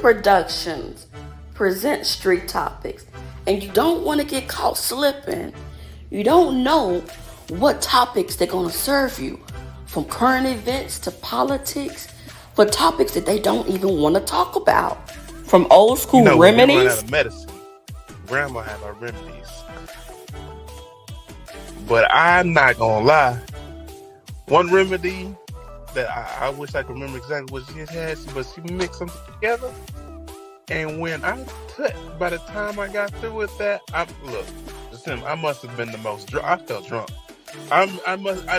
Productions presents Street Topics, and you don't want to get caught slipping. You don't know what topics they're going to serve you, from current events to politics, but topics that they don't even want to talk about. From old school remedies. We run out of medicine. Grandma had our remedies. But I'm not going to lie. One remedy that I wish I could remember exactly what she had, but she mixed something together. And when by the time I got through with that, I must have been the most drunk. I felt drunk. I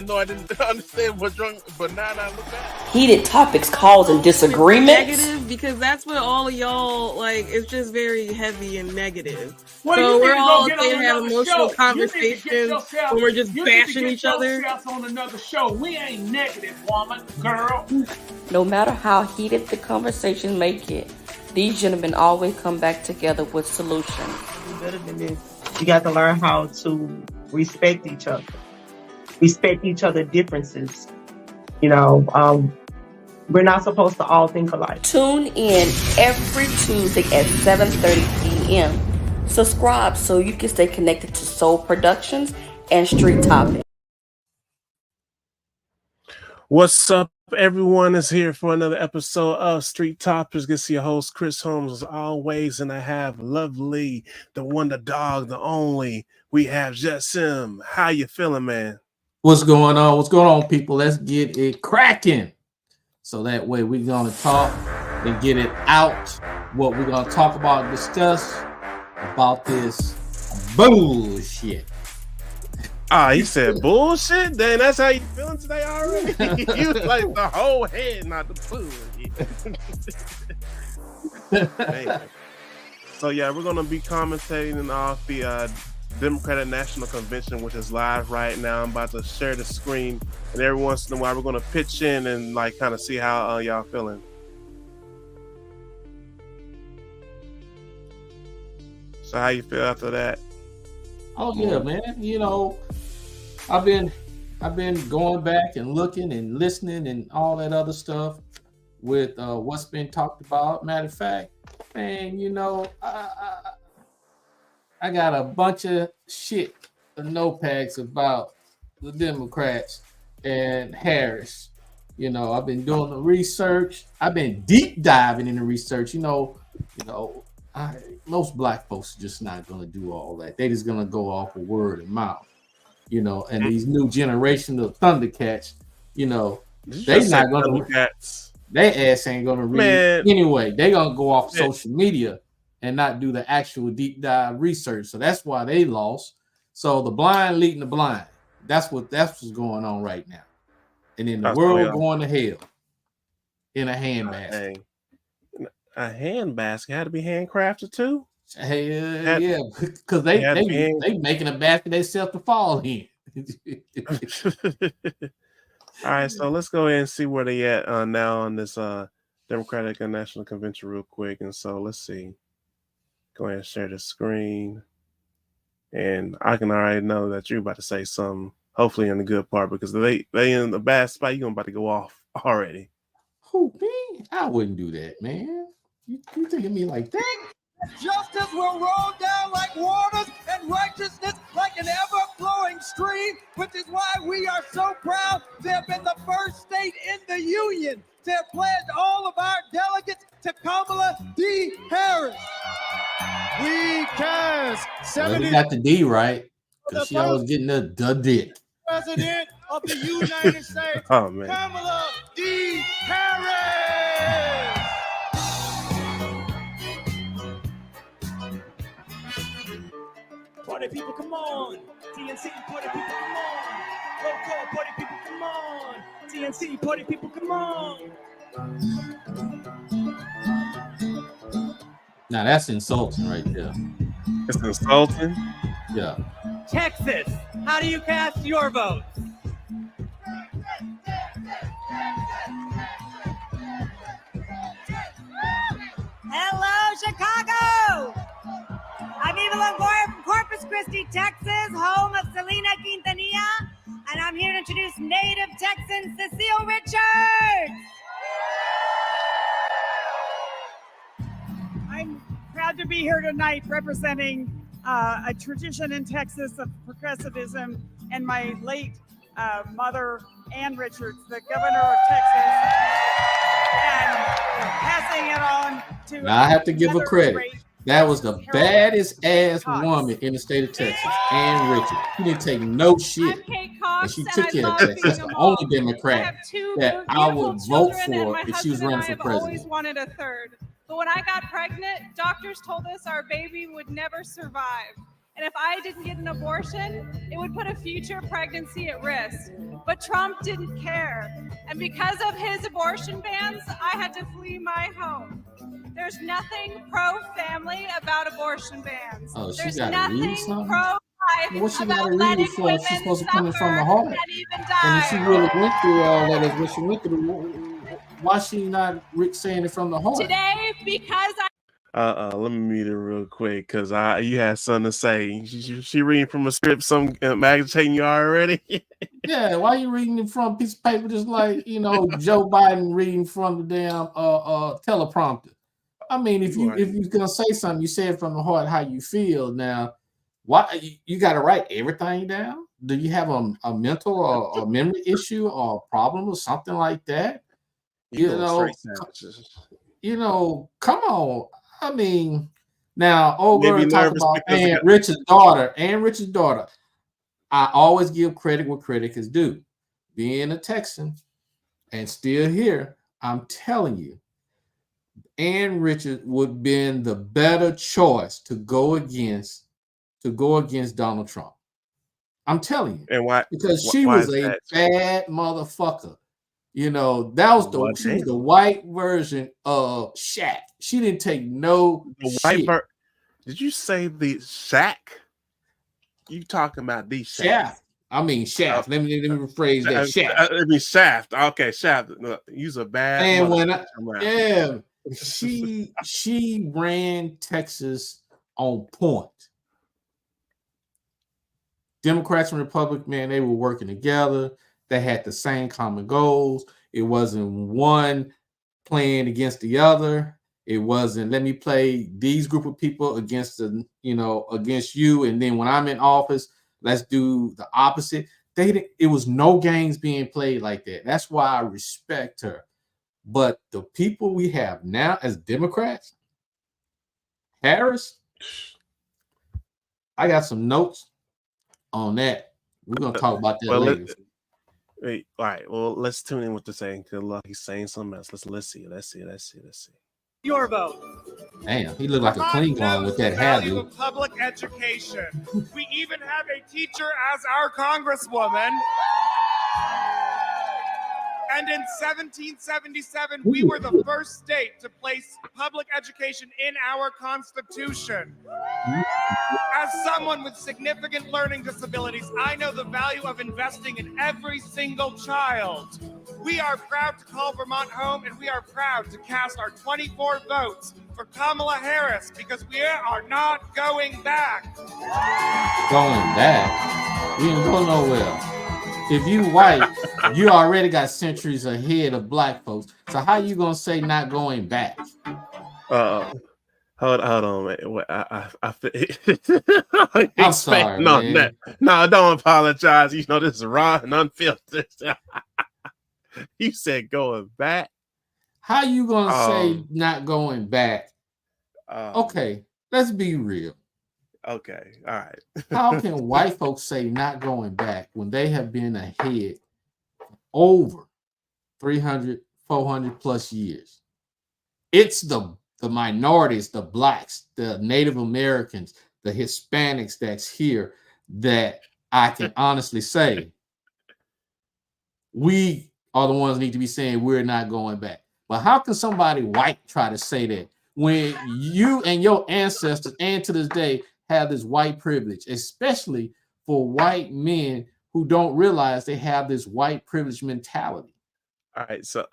know I didn't understand what drunk, but now that I look at it. Heated topics causing disagreements. Negative, because that's what all of y'all like. It's just very heavy and negative. Well, so we're all saying have emotional conversations when we're just bashing each other. On another show, we ain't negative, woman, girl. No matter how heated the conversation may get, these gentlemen always come back together with solutions. Better than this. You got to learn how to respect each other. Respect each other's differences. We're not supposed to all think alike. Tune in every Tuesday at 7:30 p.m. Subscribe so you can stay connected to Soul Productions and Street Topics. What's up, everyone? Is here for another episode of Street Topics. This is your host, Chris Holmes, as always, and I have lovely, the one, the dog, the only. We have Jessim. How you feeling, man? What's going on? What's going on, people? Let's get it cracking. So that way we're going to talk and get it out. What we're going to talk about and discuss about this bullshit. He said bullshit? Then that's how you feeling today already? You like the whole head, not the bullshit. So yeah, we're going to be commentating off the Democratic National Convention, which is live right now. I'm about to share the screen, and every once in a while we're going to pitch in and like kind of see how y'all feeling. So how you feel after that? Oh yeah, man. I've been going back and looking and listening and all that other stuff with what's been talked about. Matter of fact, man, I got a bunch of shit, notepads about the Democrats and Harris. I've been doing the research. I've been deep diving into research. Most black folks are just not going to do all that. They just going to go off of word of mouth. And these new generation of Thundercats, they not going to. Their ass ain't going to read anyway. They going to go off social media and not do the actual deep dive research. So that's why they lost. So the blind leading the blind. That's what's going on right now. And then the world going to hell in a handbasket. A handbasket had to be handcrafted too? Yeah, because they making a basket they self to fall in. All right, so let's go ahead and see where they at now on this Democratic National Convention real quick. And so let's see. Go ahead and share the screen. And I can already know that you're about to say something, hopefully in the good part, because they in the bad spot, you're about to go off already. Who, me? I wouldn't do that, man. You thinking me like that? Justice will roll down like waters and righteousness like an ever-flowing stream, which is why we are so proud to have been the first state in the union to have pledged all of our delegates to Kamala D. Harris. We cast 70. We got the D right, because she always getting the D. President of the United States, Kamala D. Harris. Party people, come on. TNC, party people, come on. Roll call, party people, come on. TNC, party people, come on. Now that's insulting right there. It's insulting? Yeah. Texas, how do you cast your votes? Hello, Chicago! I'm Eva Longoria from Corpus Christi, Texas, home of Selena Quintanilla, and I'm here to introduce native Texan Cecile Richards. glad to be here tonight representing a tradition in Texas of progressivism and my late mother, Ann Richards, the governor of Texas, and passing it on to. Now I have to give her credit. That was the baddest ass woman in the state of Texas, Ann Richards. She didn't take no shit. And she took care of Texas. That's the only Democrat that I would vote for if she was running for president. I always wanted a third. But when I got pregnant, doctors told us our baby would never survive. And if I didn't get an abortion, it would put a future pregnancy at risk. But Trump didn't care. And because of his abortion bans, I had to flee my home. There's nothing pro-family about abortion bans. Oh, she There's got to read nothing something? pro-life What she got about to read letting it for if she's women supposed to come suffer from the heart? and even And die. if she really went through all that as what she went through, why she not saying it from the heart? Today, because I Let me mute it real quick because you had something to say. She reading from a script, some agitating you already. Yeah, why you reading it from a piece of paper just like, Joe Biden reading from the damn teleprompter? I mean, if you're gonna say something, you say it from the heart how you feel. Now, why you gotta write everything down? Do you have a mental or a memory issue or a problem or something like that? Come on. I mean, now old girl talk about Ann Richards' daughter. Ann Richards' daughter. I always give credit where credit is due. Being a Texan and still here, I'm telling you, Ann Richards would have been the better choice to go against Donald Trump. I'm telling you. And why? Because she was a bad motherfucker. She was the white version of Shaq. She didn't take no shit. Did you say the Shaq? You talking about the Shaq? Shaft. I mean Shaft. Let me rephrase that. Shaft. I mean Shaft. Okay, Shaft. Use a bad. And when she ran Texas on point. Democrats and Republicans, man, they were working together. They had the same common goals. It wasn't one playing against the other. It wasn't let me play these group of people against against you, and then when I'm in office, let's do the opposite. It was no games being played like that. That's why I respect her. But the people we have now as Democrats, Harris, I got some notes on that. We're gonna talk about that later. Wait, all right. Well, let's tune in with the saying because he's saying something else. Let's see. Your vote. Damn, he looked like a Klingon with that hat. Value of public education. We even have a teacher as our congresswoman. And in 1777, we were the first state to place public education in our Constitution. As someone with significant learning disabilities, I know the value of investing in every single child. We are proud to call Vermont home, and we are proud to cast our 24 votes for Kamala Harris because we are not going back. Going back? We ain't going nowhere. If you white, you already got centuries ahead of black folks. So how you gonna say not going back? Hold on, man. I'm sorry, man. That. No, don't apologize. This is raw and unfiltered. You said going back. How you gonna say not going back? Okay, let's be real. Okay, all right. How can white folks say not going back when they have been ahead over 300, 400 plus years? It's the minorities, the blacks, the Native Americans, the Hispanics that's here that I can honestly say we are the ones that need to be saying we're not going back. But how can somebody white try to say that when you and your ancestors and to this day have this white privilege, especially for white men who don't realize they have this white privilege mentality? All right, so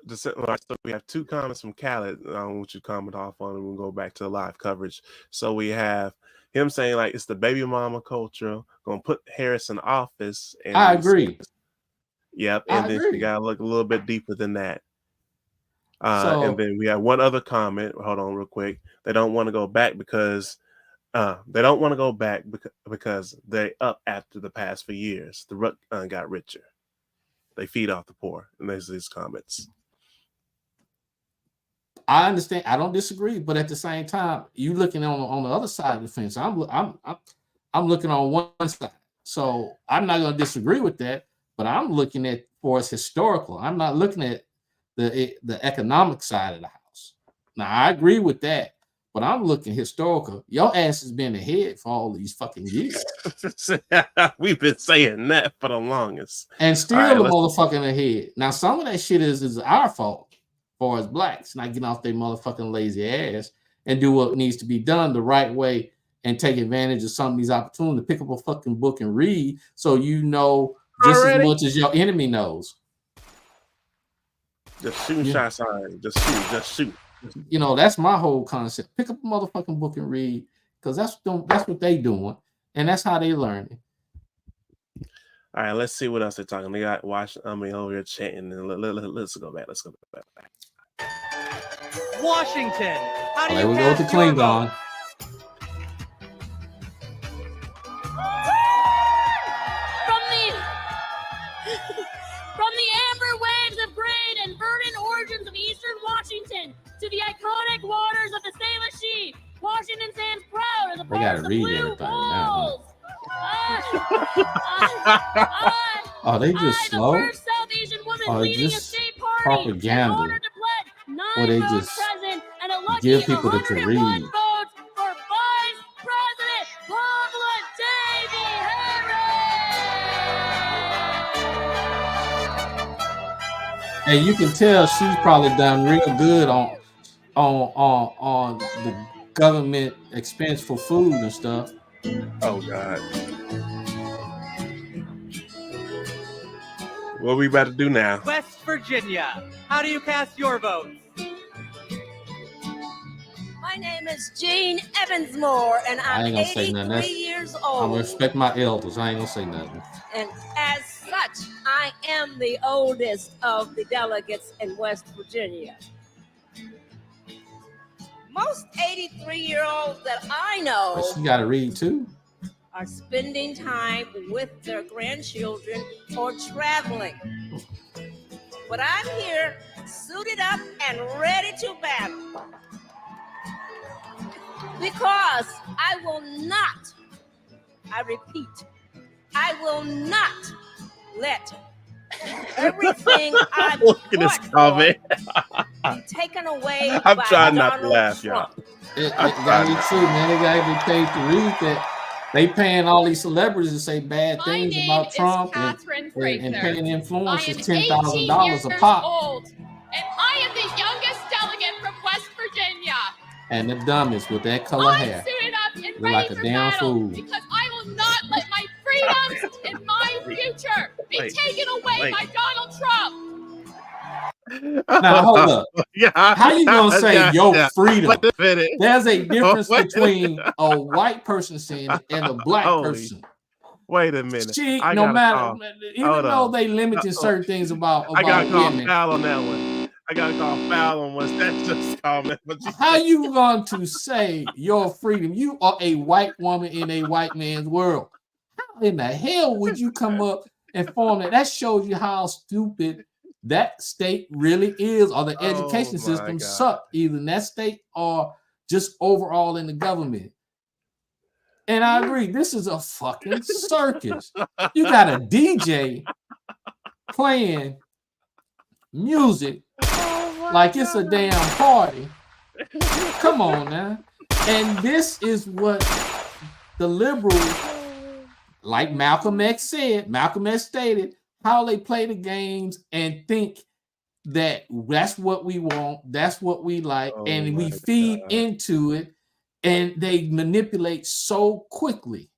we have two comments from Khaled. I want you to comment off on, and we'll go back to the live coverage. So we have him saying it's the baby mama culture gonna put Harris in office. And I agree. Yep, and then you gotta look a little bit deeper than that. And then we have one other comment. Hold on, real quick. They don't want to go back because they up after the past few years. The rut got richer. They feed off the poor, and there's these comments. I understand. I don't disagree, but at the same time, you looking on the other side of the fence. I'm looking on one side, so I'm not going to disagree with that. But I'm looking at for as historical. I'm not looking at the economic side of the house. Now I agree with that, but I'm looking historical. Your ass has been ahead for all these fucking years. We've been saying that for the longest, and still the motherfucking ahead. Now some of that shit is our fault. Or as blacks, not getting off their motherfucking lazy ass and do what needs to be done the right way and take advantage of some of these opportunities to pick up a fucking book and read so you know just as much as your enemy knows. Just shooting shots on. Just shoot. You know, that's my whole concept. Pick up a motherfucking book and read because that's what they doing and that's how they learning. All right, let's see what else they're talking. They got over here chatting. And let's go back. Let's go back. Washington. How do there you we go with the Klingon. From the amber waves of great and verdant origins of eastern Washington to the iconic waters of the Salish Sea, Washington stands proud as a part of the blue walls. They just slow? The first South Asian woman leading a state party propaganda? Or they just give people to read? Votes for Vice President Kamala Harris. And you can tell she's probably done real good on the government expense for food and stuff. Oh God. What we about to do now? West Virginia. How do you cast your vote? My name is Jean Evansmore, and I'm 83 years old. I'm gonna respect my elders. I ain't gonna say nothing. And as such, I am the oldest of the delegates in West Virginia. Most 83-year-olds that I know But she got to read too. Are spending time with their grandchildren or traveling. But I'm here, suited up and ready to battle. Because I will not, I repeat, I will not let everything I've fought for be taken away I'm by trying not Donald to laugh, Trump. y'all. It gotta be true, man. They gotta be paid to read that. They paying all these celebrities to say bad things about Trump and paying influencers $10,000 a pop. Old, and I am the youngest delegate from West Virginia. And the dumbest with that color hair. Suited up and Look ready like a for damn battle fool. because I will not let my freedoms and my future be taken away by Donald Trump. Now hold up. How you gonna say your freedom? Wait a minute. There's a difference between a white person saying it and a black person. Wait a minute. No matter, even though they limited certain things about I gotta call women. foul on that one. I gotta call foul on what's that just comment. How you going to say your freedom? You are a white woman in a white man's world. How in the hell would you come up and form that? That shows you how stupid that state really is, or the education system suck, either in that state or just overall in the government. And I agree, this is a fucking circus. You got a DJ playing music like it's a damn party. Come on now. And this is what the liberals, like Malcolm X stated, how they play the games and think that that's what we want, that's what we like, and we feed into it, and they manipulate so quickly.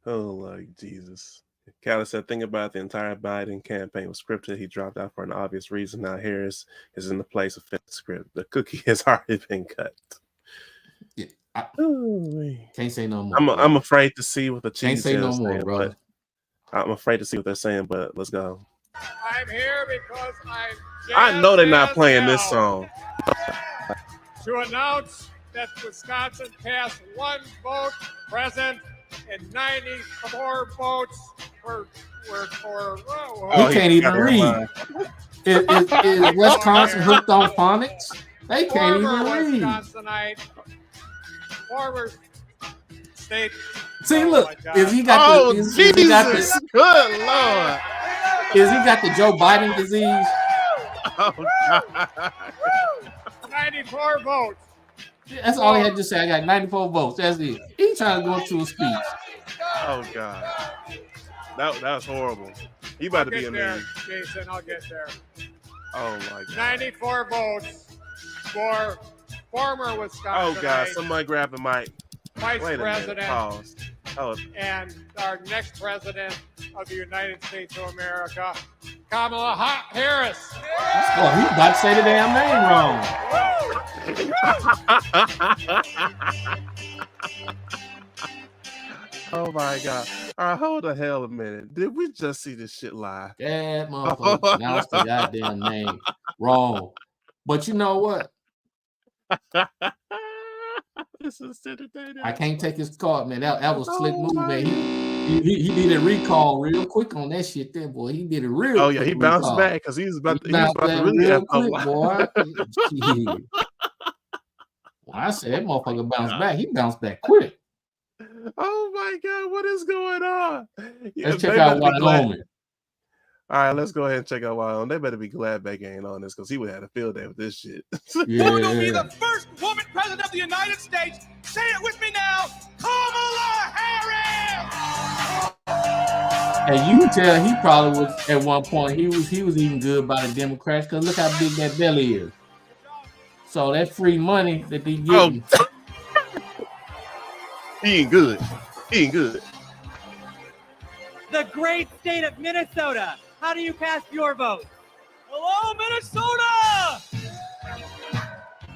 Oh, like Jesus. Callis said, think about the entire Biden campaign was scripted. He dropped out for an obvious reason. Now Harris is in the place of fit script. The cookie has already been cut. Yeah, can't say no more. I'm afraid to see what the cheese can't say no more, brother. I'm afraid to see what they're saying, but let's go. I'm here because I'm I know they're not jazz playing as this hell song. to announce that Wisconsin cast 1 vote present and 94 votes were for. He can't even read. Is Wisconsin hooked on phonics? They can't even read. Wisconsinite, former state. See, look, is he got the? Is he got the? Good Lord! Is he got the Joe Biden disease? Oh God! 94 votes. That's all he had to say. I got 94 votes. That's it. He's trying to go through a speech. Oh God! That was horrible. He about to be a there, man. Jason, I'll get there. Oh my God! 94 votes for former Wisconsin. Oh God! Somebody grab the mic. Vice Wait a minute. President. Pause. Oh. And our next president of the United States of America, Kamala Harris. Oh, he's about to say the damn name wrong. Oh my God! All right, hold the hell a minute. Did we just see this shit live? That motherfucker pronounced the goddamn name wrong. But you know what? I can't take his card, man. That was slick move, man. He did a recall real quick on that shit there, boy. He did a real Oh yeah, he bounced recall. back because he was about to really real quick, boy. When I said that motherfucker bounced back, he bounced back quick. Oh my God, what is going on? Let's check out Wyoming. All right, let's go ahead and check out Wyoming. They better be glad Beck ain't on this because he would have had a field day with this shit. Yeah. Who will be the first woman president of the United States? Say it with me now, Kamala Harris. And you can tell he probably was at one point. He was eating good by the Democrats because look how big that belly is. So that free money that they getting. Oh. He ain't good. He ain't good. The great state of Minnesota. How do you cast your vote? Hello, Minnesota!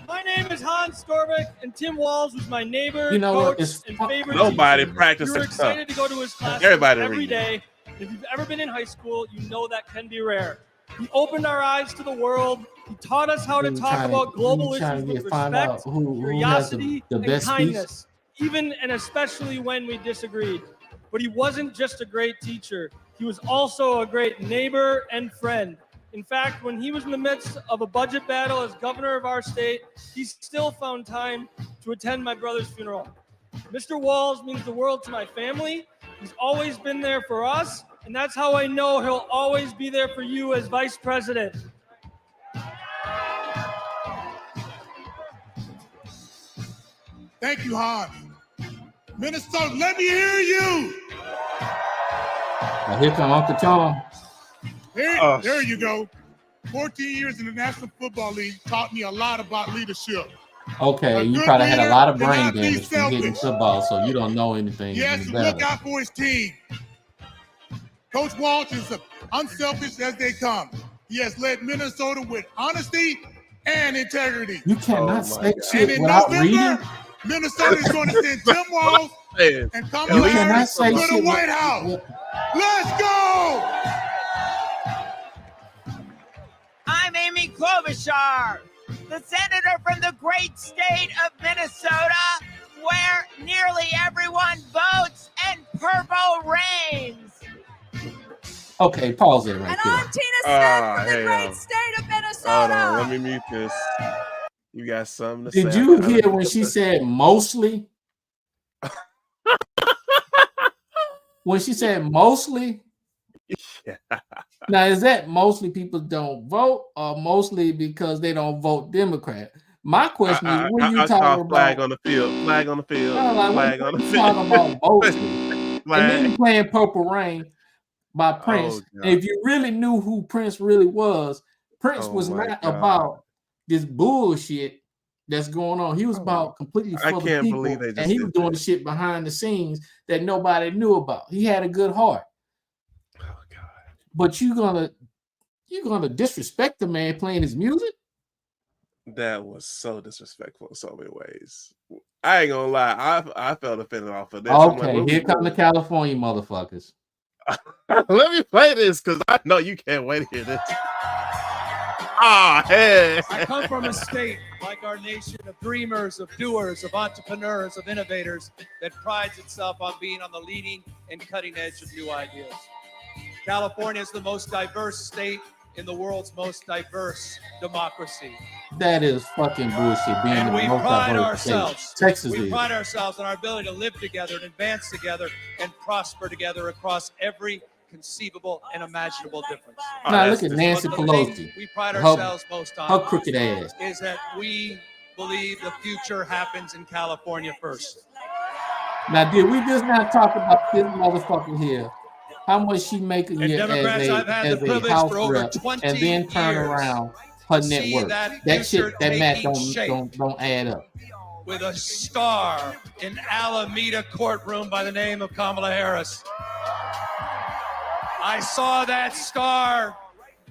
My name is Hans Storbeck, and Tim Walz was my neighbor, You know coach, what? and favorite Nobody teacher. practicing We were stuff. excited to go to his class Everybody every reading. day. If you've ever been in high school, you know that can be rare. He opened our eyes to the world. He taught us how to talk about global issues with respect, curiosity, the and best kindness, even and especially when we disagreed. But he wasn't just a great teacher. He was also a great neighbor and friend. In fact, when he was in the midst of a budget battle as governor of our state, he still found time to attend my brother's funeral. Mr. Walz means the world to my family. He's always been there for us, and that's how I know he'll always be there for you as vice president. Thank you, Hans. Minnesota, let me hear you. Now here come Uncle Tom. There you go. 14 years in the National Football League taught me a lot about leadership. Okay, you probably had a lot of brain damage from getting football, so you don't know anything. Yes, look out for his team. Coach Walsh is unselfish as they come. He has led Minnesota with honesty and integrity. You cannot say And shit in without November, reading. Minnesota is going to send Tim Walz and Kamala Harris to the White House. Let's go! I'm Amy Klobuchar, the senator from the great state of Minnesota, where nearly everyone votes and purple reigns. Okay, pause it right And there. I'm Tina Smith from the hell. great state of Minnesota. Hold on, let me mute this. You got something to say? Did you hear when she said mostly? When she said mostly? Yeah. Now, is that mostly people don't vote or mostly because they don't vote Democrat? My question is, when you talking about flag on the field, flag on the field, flag on the field. Talking about mostly, and then you playing Purple Rain by Prince. God. And if you really knew who Prince really was, Prince was not about this bullshit that's going on. He was about completely for the people, believe they just and he was doing the shit behind the scenes that nobody knew about. He had a good heart. Oh God! But you're gonna disrespect the man playing his music? That was so disrespectful in so many ways. I ain't gonna lie, I felt offended off of this. Okay, here come the California motherfuckers. Let me play this because I know you can't wait to hear this. Ah, hey. I come from a state like our nation of dreamers, of doers, of entrepreneurs, of innovators that prides itself on being on the leading and cutting edge of new ideas. California is the most diverse state in the world's most diverse democracy. That is fucking bullshit. Being And in we the most pride diverse ourselves. state. Texas We is. pride ourselves on our ability to live together and advance together and prosper together across every conceivable and imaginable difference. Now look at Nancy But the thing Pelosi. we pride Her- ourselves most on her crooked ass. is that we believe the future happens in California first. Now, did we just not talk about this motherfucker here? How much she making And here Democrats, I've had as the a privilege House for over rep, 20 and then turn years around her to net see worth? that That future shit, that math taking shape. don't add up. With a star in Alameda courtroom by the name of Kamala Harris. I saw that star.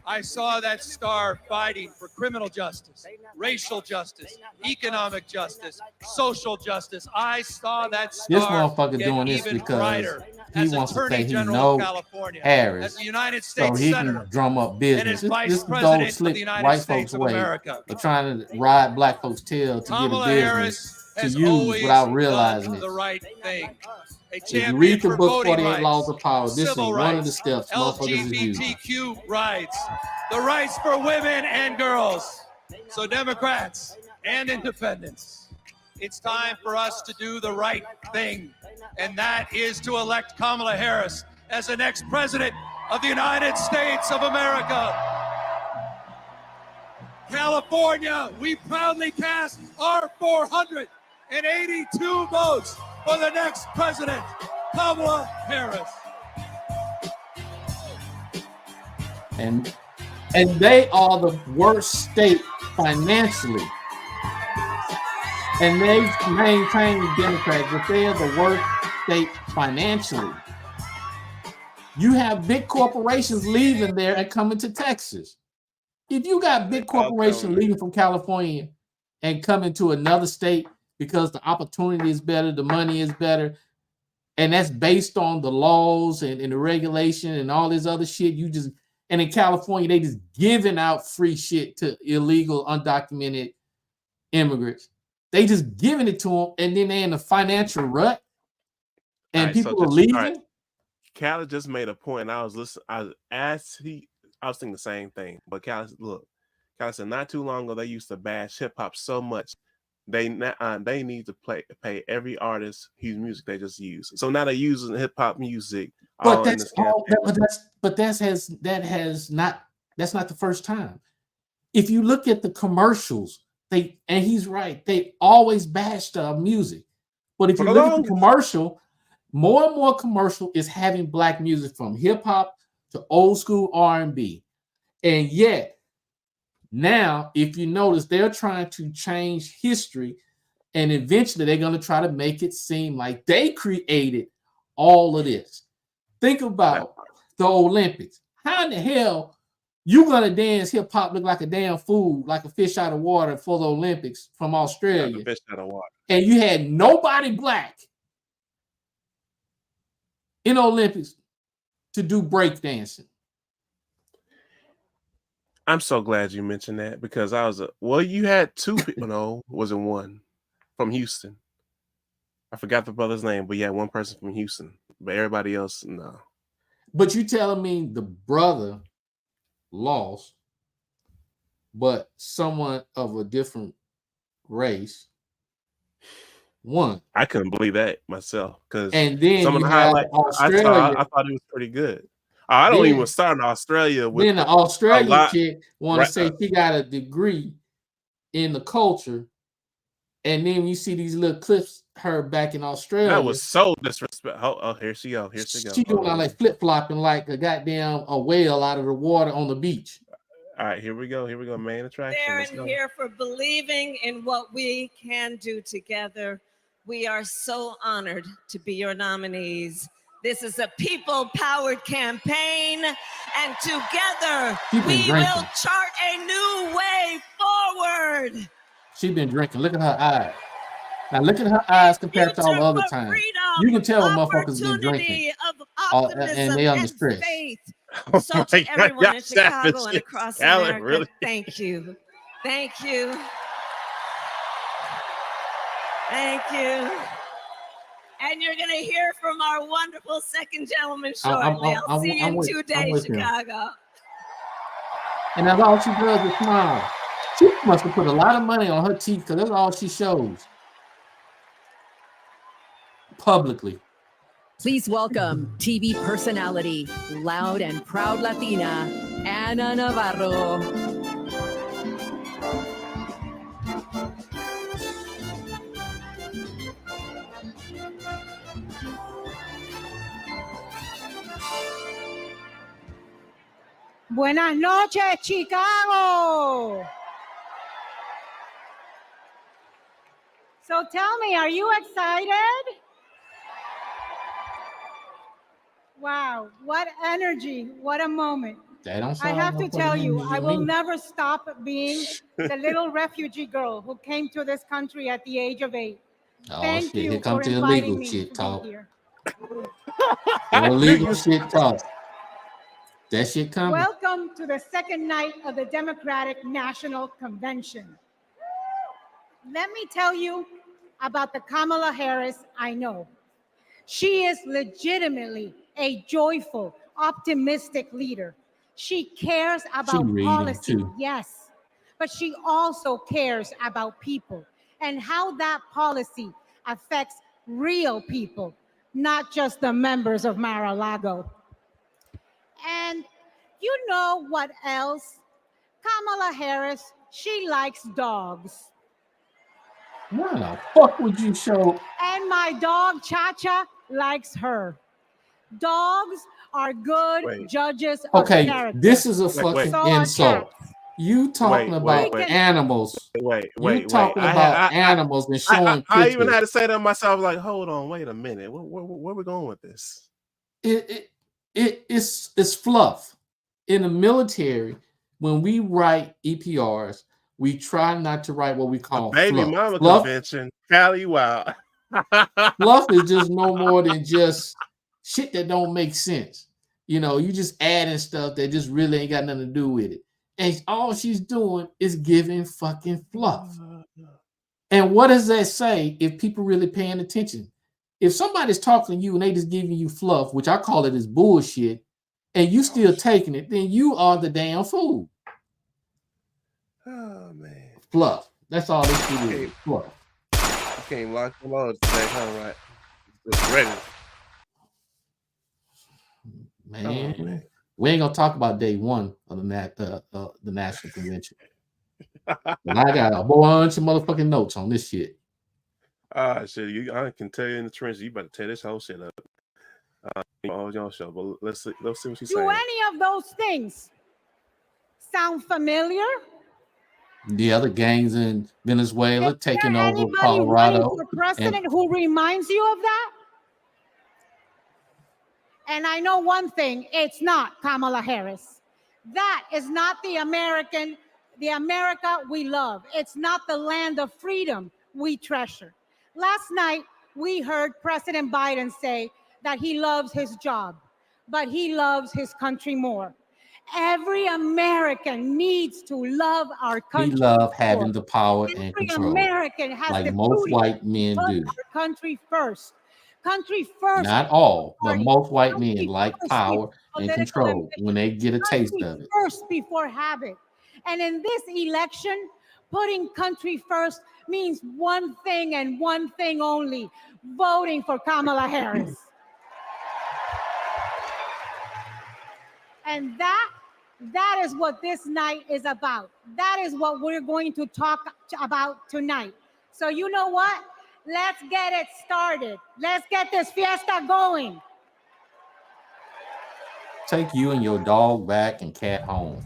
I saw that star fighting for criminal justice, racial justice, economic justice, social justice. I saw that star. This motherfucker get doing this even because brighter he as wants to Attorney say he General knows of California, Harris, as the United so States he Senator, can drum up and business. as Vice This is the President old of slick the United white States folks of way America. of trying to ride black folks' tail to Kamala get a Harris business to has use always without realizing done it. the right thing. A If you champion read the for book voting 48 Laws rights, of Power, this is civil one of the rights, steps motherfuckers is using. LGBTQ rights, the rights for women and girls. So Democrats and independents, it's time for us to do the right thing, and that is to elect Kamala Harris as the next president of the United States of America. California, we proudly cast our 482 votes for the next president, Kamala Harris. And they are the worst state financially. And they maintain the Democrats that they are the worst state financially. You have big corporations leaving there and coming to Texas. If you got big corporations leaving from California and coming to another state because the opportunity is better, the money is better, and that's based on the laws and the regulation and all this other shit, and in California, they just giving out free shit to illegal, undocumented immigrants. They just giving it to them, and then they're in a financial rut, and people are leaving. Callie just made a point. I was listening. I was thinking the same thing. But Callie said not too long ago they used to bash hip hop so much they need to pay every artist whose music they just use. So now they're using hip hop music. But that's not the first time. If you look at the commercials, and he's right, they always bash the music. But if you look at the commercial, more and more commercial is having black music from hip hop to old school R&B. And yet, now, if you notice, they're trying to change history, and eventually they're going to try to make it seem like they created all of this. Think about the Olympics. How in the hell you going to dance hip hop look like a damn fool, like a fish out of water for the Olympics from Australia? Fish out of water. And you had nobody black in the Olympics to do breakdancing. I'm so glad you mentioned that because you had two people. No, wasn't one from Houston. I forgot the brother's name, but you had one person from Houston, but everybody else, no. But you telling me the brother lost, but someone of a different race won. I couldn't believe that myself because and then some of the highlights I thought it was pretty good. I don't even start in Australia with then the Australian chick want to say she got a degree in the culture, and then you see these little clips her back in Australia. That was so disrespectful. Oh, here she go. Here she go. She doing like flip flopping like a goddamn whale out of the water on the beach. All right, here we go. Here we go. Main attraction. There and here for believing in what we can do together. We are so honored to be your nominees. This is a people-powered campaign, and together we will chart a new way forward. She's been drinking. Look at her eyes. Now look at her eyes compared to all the other times. You can tell when motherfuckers been drinking. Of optimism and they under and stress. faith. Oh So my to God, everyone y'all in Chicago and savage. across Alan, America, really? thank you. Thank you. Thank you. And you're going to hear from our wonderful second gentleman shortly. I'll see you in 2 days, Chicago. And that's all she does is smile. She must have put a lot of money on her teeth because that's all she shows publicly. Please welcome TV personality, loud and proud Latina, Ana Navarro. Buenas noches, Chicago. So tell me, are you excited? Wow, what energy, what a moment. They don't I sound have like to no tell you, fucking I will me. never stop being the little refugee girl who came to this country at the age of 8. Oh Thank shit! you Here for comes the inviting illegal me shit to talk. be here. Illegal shit talk. That shit coming. Welcome to the second night of the Democratic National Convention. Let me tell you about the Kamala Harris I know. She is legitimately a joyful, optimistic leader. She cares about policy, too. yes, but she also cares about people and how that policy affects real people, not just the members of Mar-a-Lago. And you know what else? Kamala Harris, she likes dogs. Why the fuck would you show? And my dog Cha-Cha likes her. Dogs are good judges of Okay, character. this is a fucking So are insult. cats. You talking about animals. You talking about animals and showing pictures. I even had to say to myself, like, hold on, wait a minute. Where we going with this? It's fluff. In the military, when we write EPRs, we try not to write what we call Baby fluff. mama Fluff, convention, Cali Wild. fluff is just no more than just shit that don't make sense. You know, you just adding stuff that just really ain't got nothing to do with it. And all she's doing is giving fucking fluff. And what does that say if people really paying attention? If somebody's talking to you and they just giving you fluff, which I call it is bullshit, and you still taking it, then you are the damn fool. Oh man. Fluff. That's all this shit is. Fluff. You can't lock them on today, huh? Right? It's ready. Man, we ain't gonna talk about day one of the national convention. But I got a bunch of motherfucking notes on this shit. Shit, I can tell you in the trenches, you better tear this whole shit up. On your show, but let's see what she's Do saying. any of those things sound familiar? The other gangs in Venezuela taking over Anybody Colorado. running for president who reminds you of that? And I know one thing, it's not Kamala Harris. That is not the America we love. It's not the land of freedom we treasure. Last night, we heard President Biden say that he loves his job, but he loves his country more. Every American needs to love our country. We love having more. the power and Every control, American has like the most duty white to men put do. our country first. Country first. Not all, but Party. most white Country men like first power before and political control ambition. when they get a taste Country of it. first before habit. And in this election, putting country first means one thing and one thing only: voting for Kamala Harris. And that is what this night is about. That is what we're going to talk about tonight. So you know what? Let's get it started. Let's get this fiesta going. Take you and your dog back and cat home.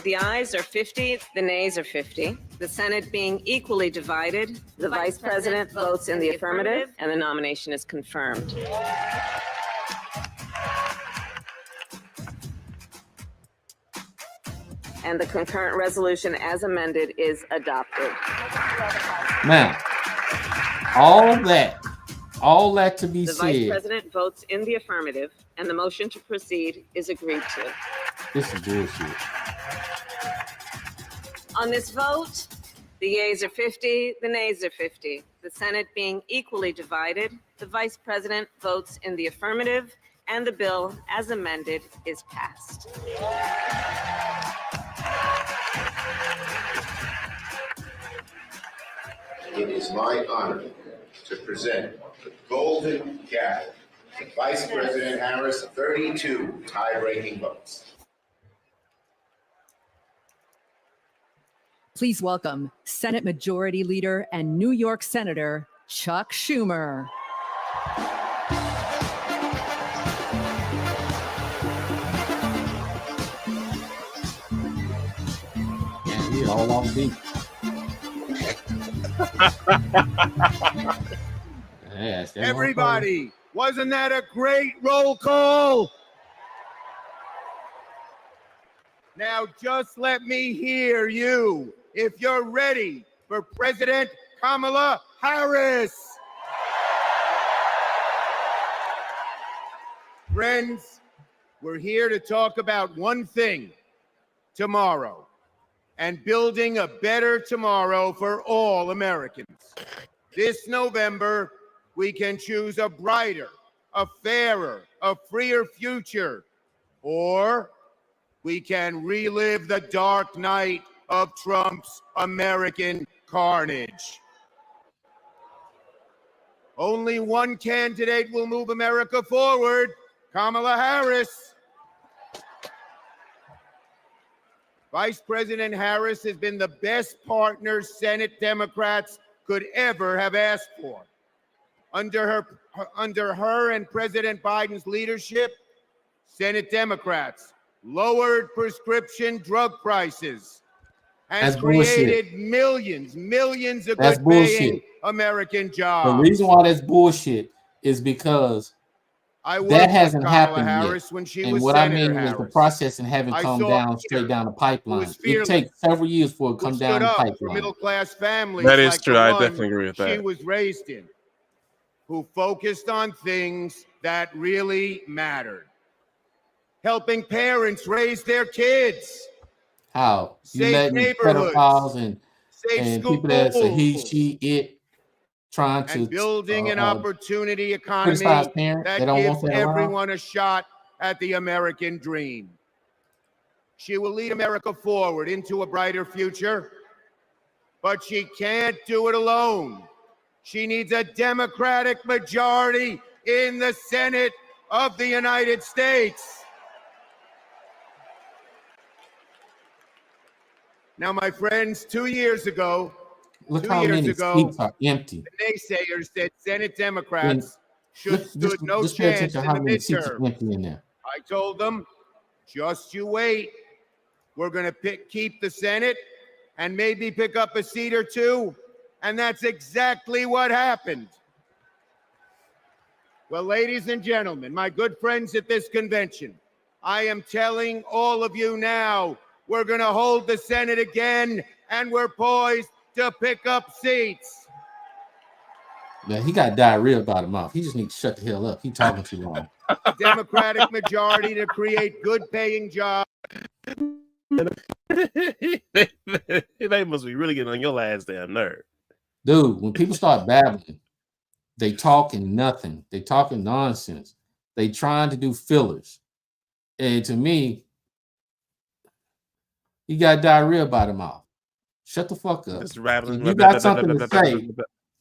The ayes are 50, the nays are 50. The Senate being equally divided, the Vice President votes in the affirmative, and the nomination is confirmed. And the concurrent resolution as amended is adopted. Now, all All that to be The Vice said. President votes in the affirmative, and the motion to proceed is agreed to. This is bullshit. On this vote, the yeas are 50, the nays are 50. The Senate being equally divided, the Vice President votes in the affirmative, and the bill, as amended, is passed. It is my honor to present the Golden Gavel to Vice President Harris, 32 tie-breaking votes. Please welcome Senate Majority Leader and New York Senator Chuck Schumer. And we all on beat. Everybody, wasn't that a great roll call? Now just let me hear you if you're ready for President Kamala Harris. Friends, we're here to talk about one thing: tomorrow, and building a better tomorrow for all Americans. This November, we can choose a brighter, a fairer, a freer future, or we can relive the dark night of Trump's American carnage. Only one candidate will move America forward: Kamala Harris. Vice President Harris has been the best partner Senate Democrats could ever have asked for. Under her and President Biden's leadership, Senate Democrats lowered prescription drug prices and created millions of good-paying American jobs. The reason why that's bullshit is because that hasn't happened yet. And what I mean is the processing haven't come down straight down the pipeline. It takes several years for it to come down the pipeline. Middle-class families. That is like true. I definitely agree with that. She was raised in, who focused on things that really mattered. Helping parents raise their kids. How? You Safe letting neighborhoods. pedophiles and Safe people that's a he, schools. she, it trying to And building an opportunity criticize economy parents. that They don't want gives that around. everyone a shot at the American dream. She will lead America forward into a brighter future, but she can't do it alone. She needs a Democratic majority in the Senate of the United States. Now, my friends, 2 years ago, Look how many seats are empty. the naysayers said Senate Democrats should stood no Just pay chance attention in how the many seats are midterm. empty in there. I told them, just you wait. We're going to keep the Senate and maybe pick up a seat or two. And that's exactly what happened. Well, ladies and gentlemen, my good friends at this convention, I am telling all of you now, we're going to hold the Senate again, and we're poised to pick up seats. Yeah, he got diarrhea about a mouth. He just needs to shut the hell up. He talking too long. Democratic majority to create good-paying jobs. They must be really getting on your last damn nerve. Dude, when people start babbling, they talking nothing. They talking nonsense. They trying to do fillers. And to me, he got diarrhea about the mouth. Shut the fuck up. Just rattling. If you got something to say,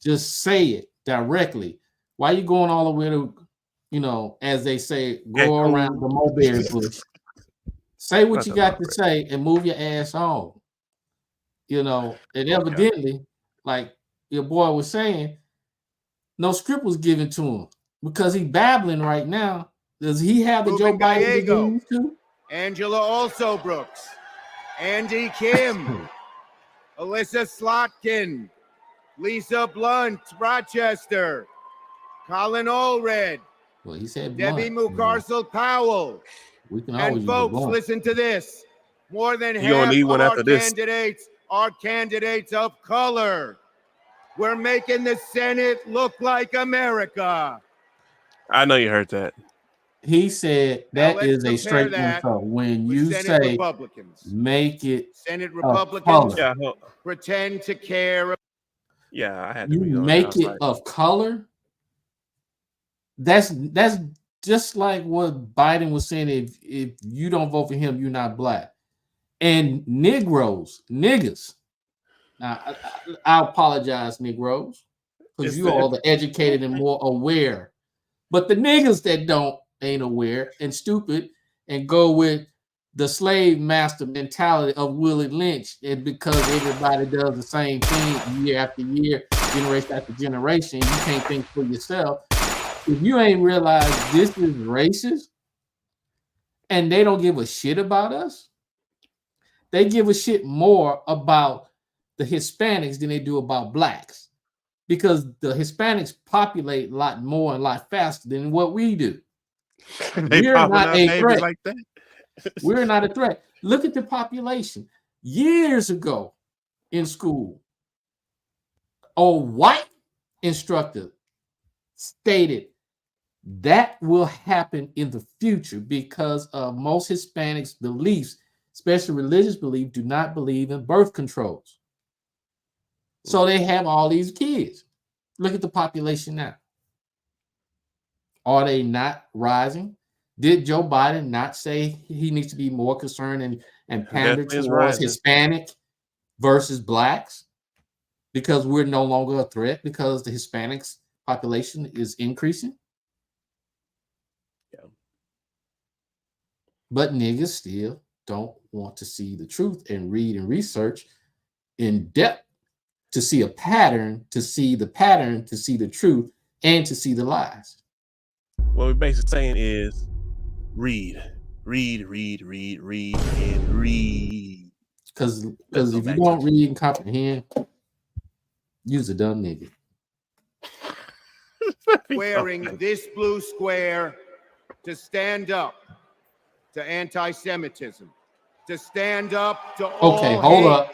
just say it directly. Why you going all the way to, as they say, go around the mulberry bush? Say what you got to say and move your ass on. And evidently, like your boy was saying, no script was given to him because he babbling right now. Does he have the Joe Biden to too? Angela Also Brooks, Andy Kim, Alyssa Slotkin, Lisa Blunt, Rochester, Colin Allred, Well, he said Debbie Blunt, Mucarsel Powell. We can always And use folks, Blunt. listen to this. More than You gonna half need of one our after this. candidates are candidates of color. We're making the Senate look like America. I know you heard that. He said that let's is a straight compare insult. When with you Senate say Republicans. make it Senate a Republicans color, pretend to care. Yeah, I had to you be on there. I make was it like, of color. That's just like what Biden was saying. If you don't vote for him, you're not black. And Negroes, niggas. I apologize, Negroes, because you all the educated and more aware. But the niggas that don't ain't aware and stupid and go with the slave master mentality of Willie Lynch, and because everybody does the same thing year after year, generation after generation, you can't think for yourself. If you ain't realized this is racist and they don't give a shit about us, they give a shit more about the Hispanics than they do about blacks, because the Hispanics populate a lot more and a lot faster than what we do. they We're popping not out a babies threat. like that. We're not a threat. Look at the population. Years ago in school, a white instructor stated that will happen in the future because of most Hispanics' beliefs, especially religious belief, do not believe in birth controls. So they have all these kids. Look at the population now. Are they not rising? Did Joe Biden not say he needs to be more concerned and pander Definitely is towards rising. Hispanic versus blacks? Because we're no longer a threat because the Hispanics population is increasing. Yeah. But niggas still don't want to see the truth and read and research in depth to see a pattern, to see the pattern, to see the truth, and to see the lies. What we're basically saying is read, and read. Because Let's go if you back to don't read and comprehend, you's a dumb nigga. Wearing this blue square to stand up to anti-Semitism, to stand up to all Okay, hold hate. up.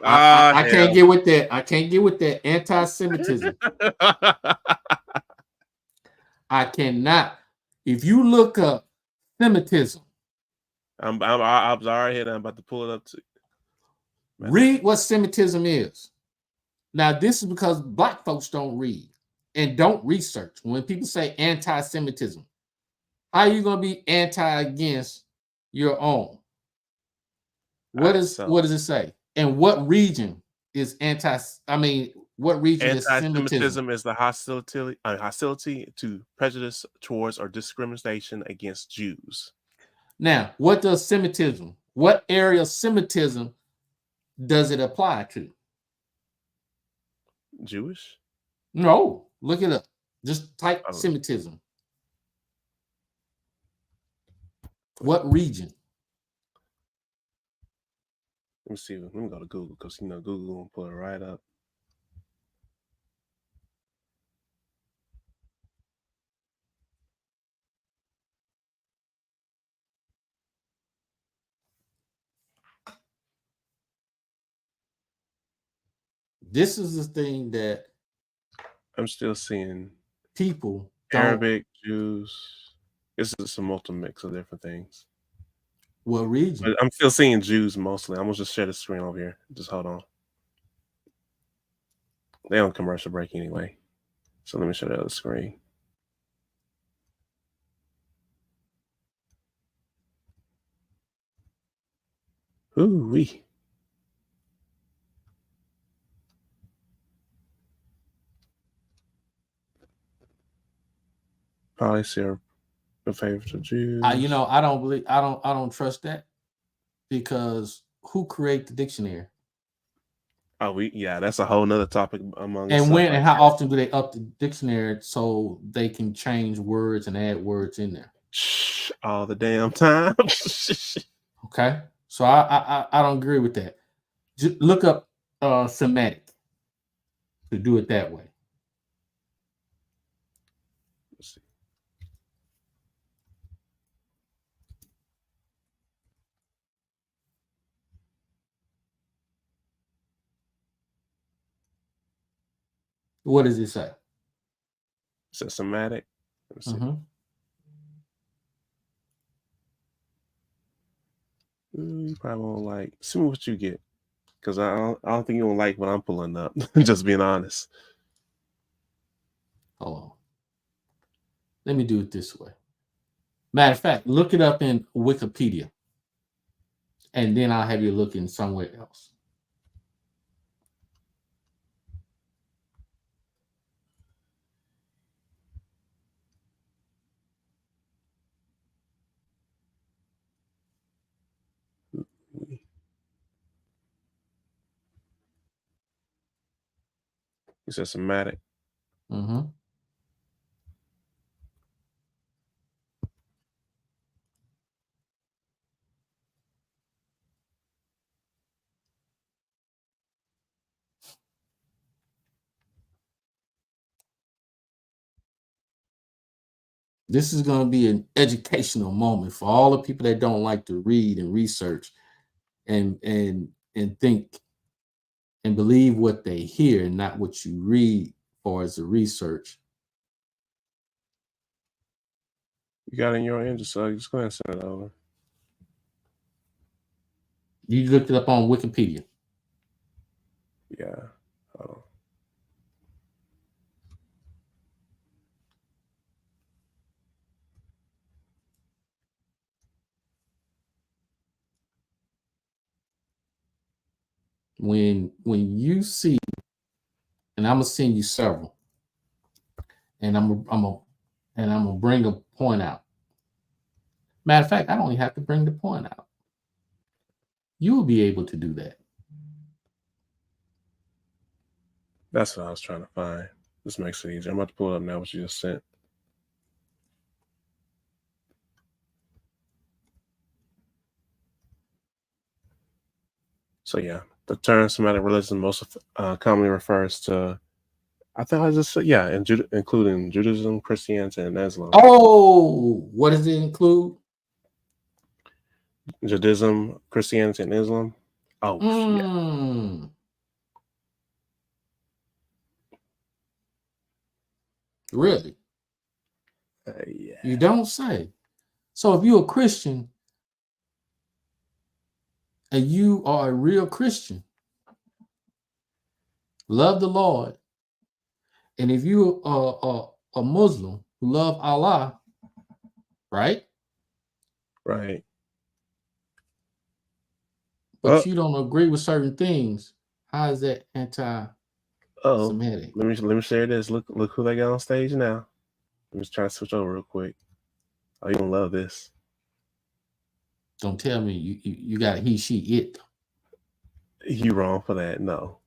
I can't get with that. I can't get with that anti-Semitism. I cannot. If you look up Semitism, I'm already here. I'm about to pull it up to read what Semitism is. Now, this is because black folks don't read and don't research. When people say anti-Semitism, how are you going to be anti against your own? What does it say? And what region is what region is Semitism? Anti-Semitism is the hostility to prejudice towards or discrimination against Jews. Now, what does Semitism? What area of Semitism does it apply to? Jewish? No, look it up. Just type Semitism. What region? Let me see. Let me go to Google because Google will pull it right up. This is the thing that I'm still seeing people Arabic, Jews. This is a multiple mix of different things. What region? But I'm still seeing Jews mostly. I'm gonna just share the screen over here. Just hold on. They on commercial break anyway. So let me show the other screen. Ooh-wee. Policy are in favor of Jews. I don't trust that, because who created the dictionary? That's a whole nother topic among And itself. and how often do they up the dictionary so they can change words and add words in there? All the damn time. Okay, so I don't agree with that. Just look up Semitic to do it that way. Let's see. What does it say? Systematic. Let me see. You probably won't like. See what you get, because I don't think you won't like what I'm pulling up. Just being honest. Hold on. Let me do it this way. Matter of fact, look it up in Wikipedia, and then I'll have you look in somewhere else. You said somatic. This is going to be an educational moment for all the people that don't like to read and research and think and believe what they hear and not what you read for as a research. You got it in your end, just go ahead and send it over. You looked it up on Wikipedia. Yeah. When you see, and I'm gonna send you several, and I'm gonna bring a point out. Matter of fact, I don't even have to bring the point out. You will be able to do that. That's what I was trying to find. This makes it easier. I'm about to pull it up now. What you just sent. So yeah, the term Semitic religion most commonly refers to, I thought I just said, including Judaism, Christianity, and Islam. Oh, what does it include? Judaism, Christianity, and Islam. Oh, yeah. Really? Yeah. You don't say. So if you're a Christian and you are a real Christian, love the Lord, and if you are a Muslim who love Allah, right? Right. But you don't agree with certain things, how is that anti-Semitic? Let me share this. Look who they got on stage now. Let me try to switch over real quick. Oh, you gonna love this. Don't tell me you got he, she, it. You wrong for that. No.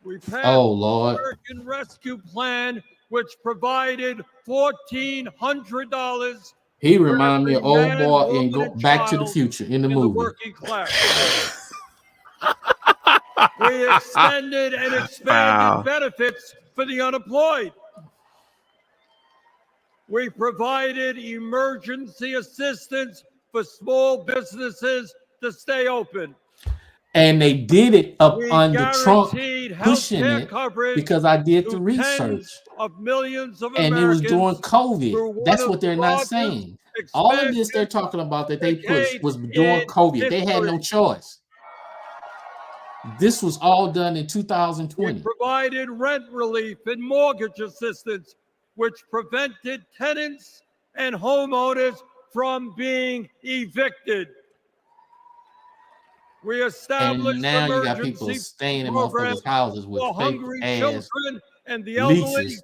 We passed Lord. the American Rescue Plan, which provided $1,400. He remind me of old boy and go Back to the Future in the movie. Working class. We extended and expanded benefits for the unemployed. We provided emergency assistance for small businesses to stay open. And they did it up We under Trump guaranteed pushing healthcare it coverage because I did the to research. tens of millions of And it was during Americans COVID. That's what they're not saying. All of this they're talking about that they pushed was during COVID. They had no choice. This was all done in 2020. We provided rent relief and mortgage assistance, which prevented tenants and homeowners from being evicted. We established And now you got people emergency staying in programs motherfuckers' houses with for fake hungry ass children and the elderly, leases.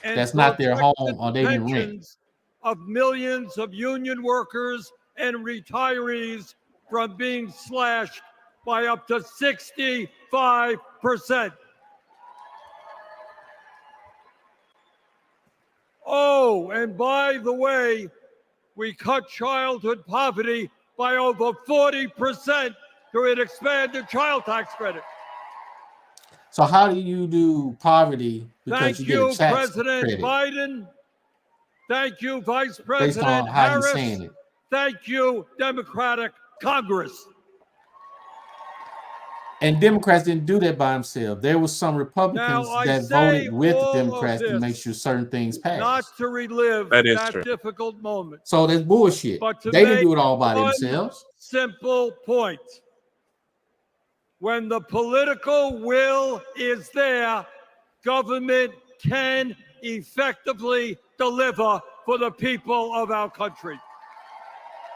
and That's not their home protected or they didn't rent. pensions of millions of union workers and retirees from being slashed by up to 65%. Oh, and by the way, we cut childhood poverty by over 40% through an expanded child tax credit. So how do you do poverty because Thank you get a tax President credit? Biden. Thank you, Vice Based President on how you're Harris. saying it. Thank you, Democratic Congress. And Democrats didn't do that by themselves. There was some Republicans that voted with Democrats to make sure certain things passed. Not to relive That is that true. difficult moment, So that's bullshit. but to They didn't make do it all by one themselves. simple point. When the political will is there, government can effectively deliver for the people of our country.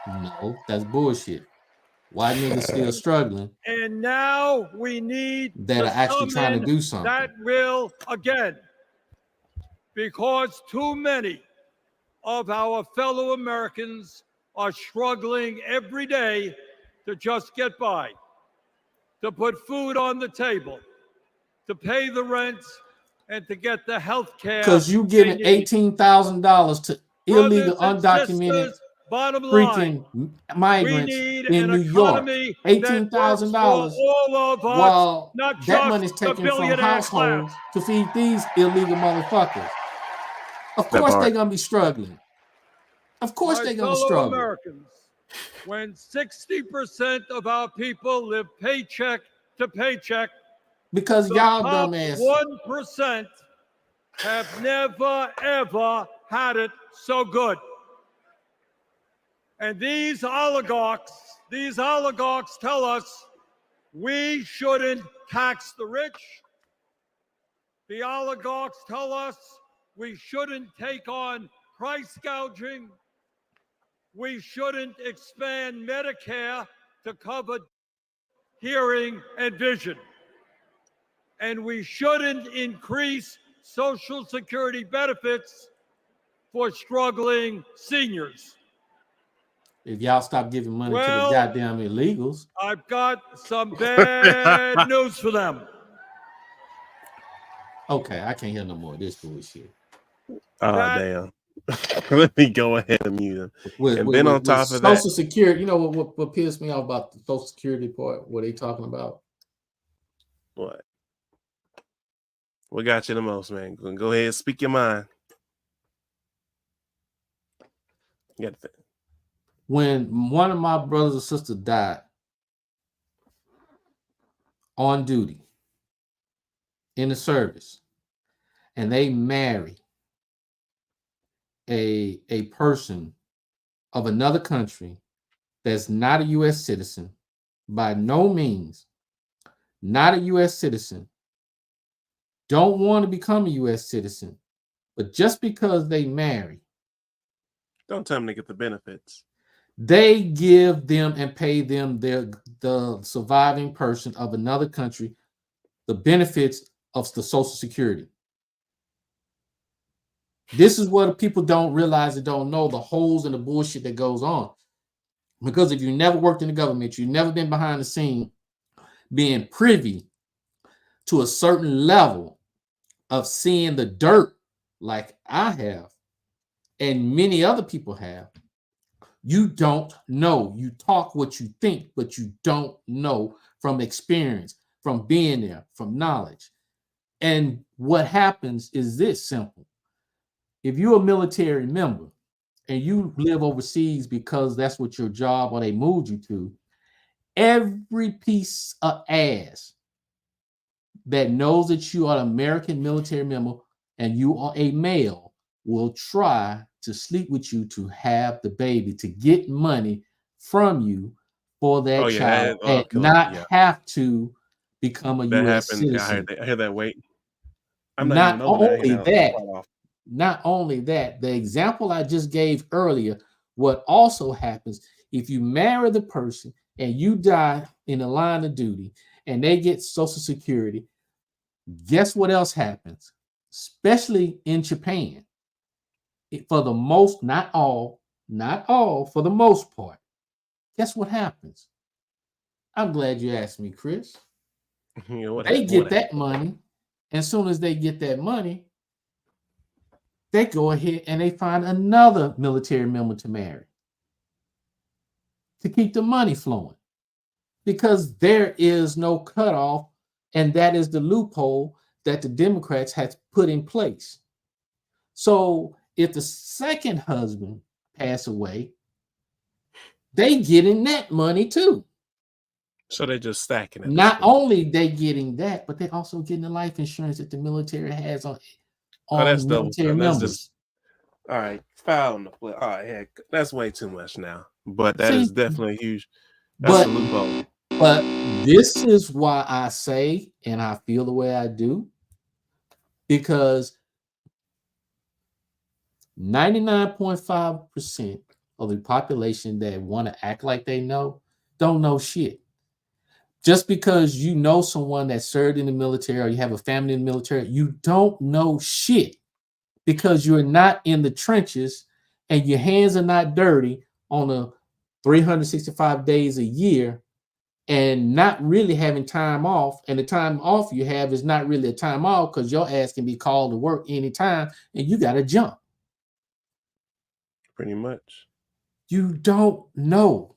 No, that's bullshit. Why niggas still struggling And now we need that to are actually trying to summon do something? that will again, because too many of our fellow Americans are struggling every day to just get by, to put food on the table, to pay the rent, and to get the health care. Because you giving $18,000 to illegal, undocumented, bottom line, freaking migrants need in an New York. economy $18,000. all of us, While not that just money's the taken from billionaire households class. to feed these illegal motherfuckers. Of That course part. they're gonna be struggling. Of course My they're gonna fellow struggle. Americans, when 60% of our people live paycheck to paycheck, Because the y'all top dumbass. 1% have never, ever had it so good. And these oligarchs tell us we shouldn't tax the rich. The oligarchs tell us we shouldn't take on price gouging. We shouldn't expand Medicare to cover hearing and vision. And we shouldn't increase Social Security benefits for struggling seniors. If y'all stop giving money to the Well, goddamn illegals. I've got some bad news for them. Okay, I can't hear no more of this bullshit. Oh, damn. Let me go ahead and mute him. And then on top of that, Social Security, you know what pissed me off about the Social Security part? What they talking about? what? What got you the most, man? Go ahead and speak your mind. You got to think. When one of my brothers or sisters died on duty in the service, and they marry a person of another country that's not a U.S. citizen, by no means, not a U.S. citizen, don't want to become a U.S. citizen, but just because they marry, Don't tell them to get the benefits. they give them and pay them the surviving person of another country the benefits of the Social Security. This is what people don't realize and don't know, the holes and the bullshit that goes on. Because if you never worked in the government, you've never been behind the scene, being privy to a certain level of seeing the dirt like I have and many other people have, you don't know. You talk what you think, but you don't know from experience, from being there, from knowledge. And what happens is this simple. If you're a military member and you live overseas because that's what your job or they moved you to, every piece of ass that knows that you are an American military member and you are a male will try to sleep with you to have the baby, to get money from you for that child and not have to become a U.S. citizen. I heard that. Wait. Not only that, the example I just gave earlier, what also happens if you marry the person and you die in the line of duty and they get Social Security, guess what else happens? Especially in Japan, for the most, not all, for the most part, guess what happens? I'm glad you asked me, Chris. They get that money. As soon as they get that money, they go ahead and they find another military member to marry to keep the money flowing, because there is no cutoff, and that is the loophole that the Democrats had put in place. So if the second husband passed away, they get in that money too. So they're just stacking it. Not only they getting that, but they're also getting the life insurance that the military has on that's military double. That's members. just all right. Foul on the flip. All right, heck, that's way too much now. But that See, is definitely huge. That's a loophole. But this is why I say, and I feel the way I do, because 99.5% of the population that want to act like they know don't know shit. Just because you know someone that served in the military or you have a family in the military, you don't know shit because you're not in the trenches and your hands are not dirty on a 365 days a year and not really having time off. And the time off you have is not really a time off because your ass can be called to work anytime and you got to jump. Pretty much. You don't know.